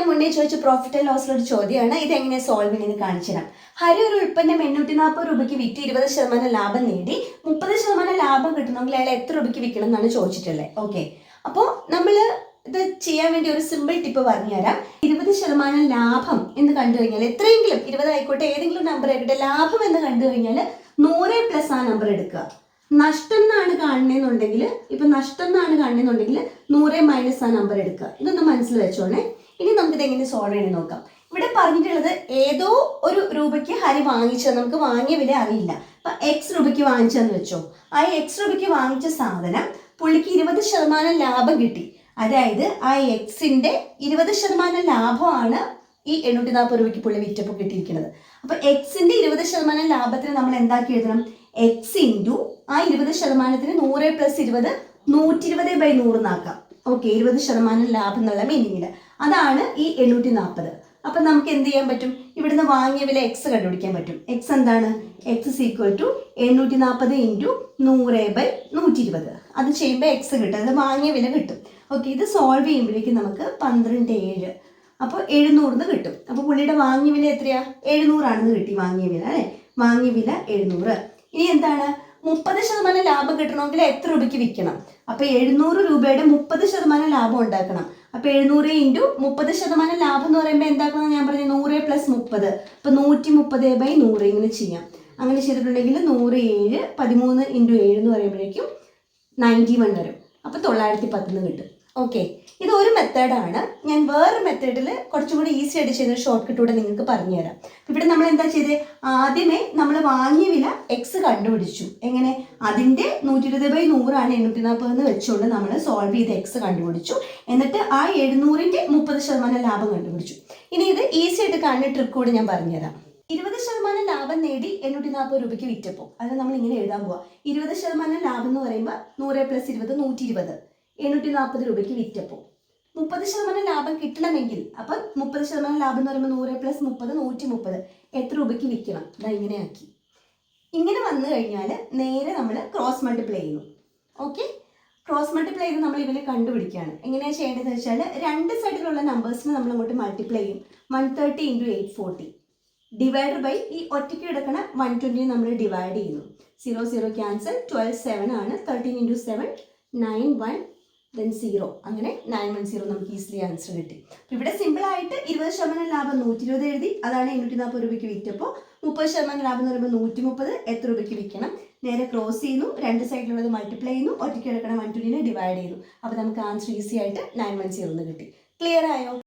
മുന്നേ ചോദിച്ച profit and ലോസിലൊരു ചോദ്യമാണ്. ഇത് എങ്ങനെ സോൾവ് ചെയ്യുന്നത് കാണിച്ചു തരാം. ഹരി ഒരു ഉൽപ്പന്നം 840 രൂപയ്ക്ക് വിറ്റ് 20% ലാഭം നേടി 30% ലാഭം കിട്ടണമെങ്കിൽ അയാൾ എത്ര രൂപയ്ക്ക് വിൽക്കണം എന്നാണ് ചോദിച്ചിട്ടുള്ളത്. ഓക്കെ, അപ്പോൾ നമ്മൾ ഇത് ചെയ്യാൻ വേണ്ടി ഒരു സിമ്പിൾ ടിപ്പ് പറഞ്ഞുതരാം. 20% ലാഭം എന്ന് കണ്ടു കഴിഞ്ഞാൽ, എത്രയെങ്കിലും 20 ആയിക്കോട്ടെ, ഏതെങ്കിലും നമ്പർ ആയിക്കോട്ടെ, ലാഭം എന്ന് കണ്ടു കഴിഞ്ഞാൽ 100+ ആ നമ്പർ എടുക്കുക. നഷ്ടം എന്നാണ് കാണുന്നതെന്നുണ്ടെങ്കിൽ, നഷ്ടം എന്നാണ് കാണുന്നതെന്നുണ്ടെങ്കിൽ 100- ആ നമ്പർ എടുക്കുക. ഇതൊന്ന് മനസ്സിൽ വെച്ചോണേ. ഇനി നമുക്കിത് എങ്ങനെ സോൾവ് ചെയ്യണം നോക്കാം. ഇവിടെ പറഞ്ഞിട്ടുള്ളത് ഏതോ ഒരു രൂപയ്ക്ക് ഹരി വാങ്ങിച്ചത്, നമുക്ക് വാങ്ങിയ വില അറിയില്ല. അപ്പൊ X രൂപയ്ക്ക് വാങ്ങിച്ചെന്ന് വെച്ചോ. ആ X രൂപയ്ക്ക് വാങ്ങിച്ച സാധനം പുള്ളിക്ക് 20% ലാഭം കിട്ടി. അതായത് ആ Xന്റെ 20% ലാഭമാണ് ഈ 840 രൂപയ്ക്ക് പുള്ളി വിറ്റപ്പോൾ കിട്ടിയിരിക്കുന്നത്. അപ്പൊ Xന്റെ 20% ലാഭത്തിന് നമ്മൾ എന്താക്കി എഴുതണം? X ഇൻറ്റു ആ 20%ത്തിന് 100+20 120/100 എന്നാക്കാം. ഓക്കെ, 20% ലാഭം എന്നുള്ള മീനിങ്ങില് അതാണ് ഈ 840. അപ്പൊ നമുക്ക് എന്ത് ചെയ്യാൻ പറ്റും? ഇവിടുന്ന് വാങ്ങിയ വില X കണ്ടുപിടിക്കാൻ പറ്റും. X എന്താണ്? X = 840 into 100/120. അത് ചെയ്യുമ്പോൾ X കിട്ടും, അത് വാങ്ങിയ വില കിട്ടും. ഓക്കെ, ഇത് സോൾവ് ചെയ്യുമ്പോഴേക്കും നമുക്ക് 12.7, അപ്പോൾ 700 കിട്ടും. അപ്പോൾ പുള്ളിയുടെ വാങ്ങിയ വില എത്രയാ? 700 ആണെന്ന് കിട്ടി വാങ്ങിയ വില, അല്ലേ? വാങ്ങിയ വില 700. ഇനി എന്താണ്? 30% ലാഭം കിട്ടണമെങ്കിൽ എത്ര രൂപയ്ക്ക് വിൽക്കണം? അപ്പൊ 700 രൂപയുടെ 30% ലാഭം ഉണ്ടാക്കണം. അപ്പൊ 700 ഇൻറ്റു 30% ലാഭം എന്ന് പറയുമ്പോൾ എന്താക്കണം? ഞാൻ പറഞ്ഞു 100+30, അപ്പൊ 130/100 ഇങ്ങനെ ചെയ്യാം. അങ്ങനെ ചെയ്തിട്ടുണ്ടെങ്കിൽ 107 13 ഇൻറ്റു 7 എന്ന് പറയുമ്പോഴേക്കും 91 വരും. അപ്പൊ 910 കിട്ടും. ഓക്കെ, ഇത് ഒരു മെത്തേഡാണ്. ഞാൻ വേറെ മെത്തേഡിൽ കുറച്ചും കൂടി ഈസി ആയിട്ട് ചെയ്യുന്ന ഷോർട്ട് കട്ടൂടെ നിങ്ങൾക്ക് പറഞ്ഞുതരാം. ഇവിടെ നമ്മൾ എന്താ ചെയ്തത്? ആദ്യമേ നമ്മൾ വാങ്ങിയ വില X കണ്ടുപിടിച്ചു. എങ്ങനെ? അതിൻ്റെ 120/100 ആണ് 840 എന്ന് വെച്ചുകൊണ്ട് നമ്മൾ സോൾവ് ചെയ്ത് X കണ്ടുപിടിച്ചു. എന്നിട്ട് ആ 700ന്റെ 30% ലാഭം കണ്ടുപിടിച്ചു. ഇനി ഇത് ഈസി ആയിട്ട് കാണുന്ന ട്രിക്ക് കൂടി ഞാൻ പറഞ്ഞുതരാം. 20% ലാഭം നേടി 840 രൂപയ്ക്ക് വിറ്റപ്പോൾ അത് നമ്മൾ ഇങ്ങനെ എഴുതാൻ പോവാം. 20% ലാഭം എന്ന് പറയുമ്പോൾ 100+20 120, 840 രൂപയ്ക്ക് വിറ്റപ്പോൾ 30% ലാഭം കിട്ടണമെങ്കിൽ, അപ്പം 30% ലാഭം എന്ന് പറയുമ്പോൾ 100+30 130, എത്ര രൂപയ്ക്ക് വിൽക്കണം? ഇതാ ഇങ്ങനെ ആക്കി. ഇങ്ങനെ വന്നു കഴിഞ്ഞാൽ നേരെ നമ്മൾ ക്രോസ് മൾട്ടിപ്ലൈ ചെയ്യുന്നു. ഓക്കെ, ക്രോസ് മൾട്ടിപ്ലൈ ചെയ്ത് നമ്മൾ ഇവനെ കണ്ടുപിടിക്കുകയാണ്. എങ്ങനെയാണ് ചെയ്യേണ്ടതെന്ന് വെച്ചാൽ, രണ്ട് സൈഡിലുള്ള നമ്പേഴ്സിനെ നമ്മൾ അങ്ങോട്ട് മൾട്ടിപ്ലൈ ചെയ്യും. 130 ഇൻറ്റു 840 ഡിവൈഡ് ബൈ ഈ ഒറ്റയ്ക്ക് കിടക്കുന്ന 120 നമ്മൾ ഡിവൈഡ് ചെയ്യുന്നു. 0 0 ക്യാൻസൽ, 12 7 ആണ്. 13 ഇൻറ്റു 7 9 1 then 0, അങ്ങനെ 910 നമുക്ക് ഈസിലി ആൻസർ കിട്ടി. ഇവിടെ സിമ്പിളായിട്ട് 20% ലാഭം 120 എഴുതി, അതാണ് 840 രൂപയ്ക്ക് വിറ്റപ്പോൾ. 30% ലാഭം എന്ന് പറയുമ്പോൾ 130, എത്ര രൂപയ്ക്ക് വിൽക്കണം? നേരെ ക്രോസ് ചെയ്യുന്നു, രണ്ട് സൈഡിലുള്ളത് മൾട്ടിപ്ലൈ ചെയ്യുന്നു, ഒറ്റയ്ക്ക് കിടക്കണം 120 ഡിവൈഡ് ചെയ്യുന്നു. അപ്പോൾ നമുക്ക് ആൻസർ ഈസി ആയിട്ട് 910 കിട്ടി. ക്ലിയർ ആയോ?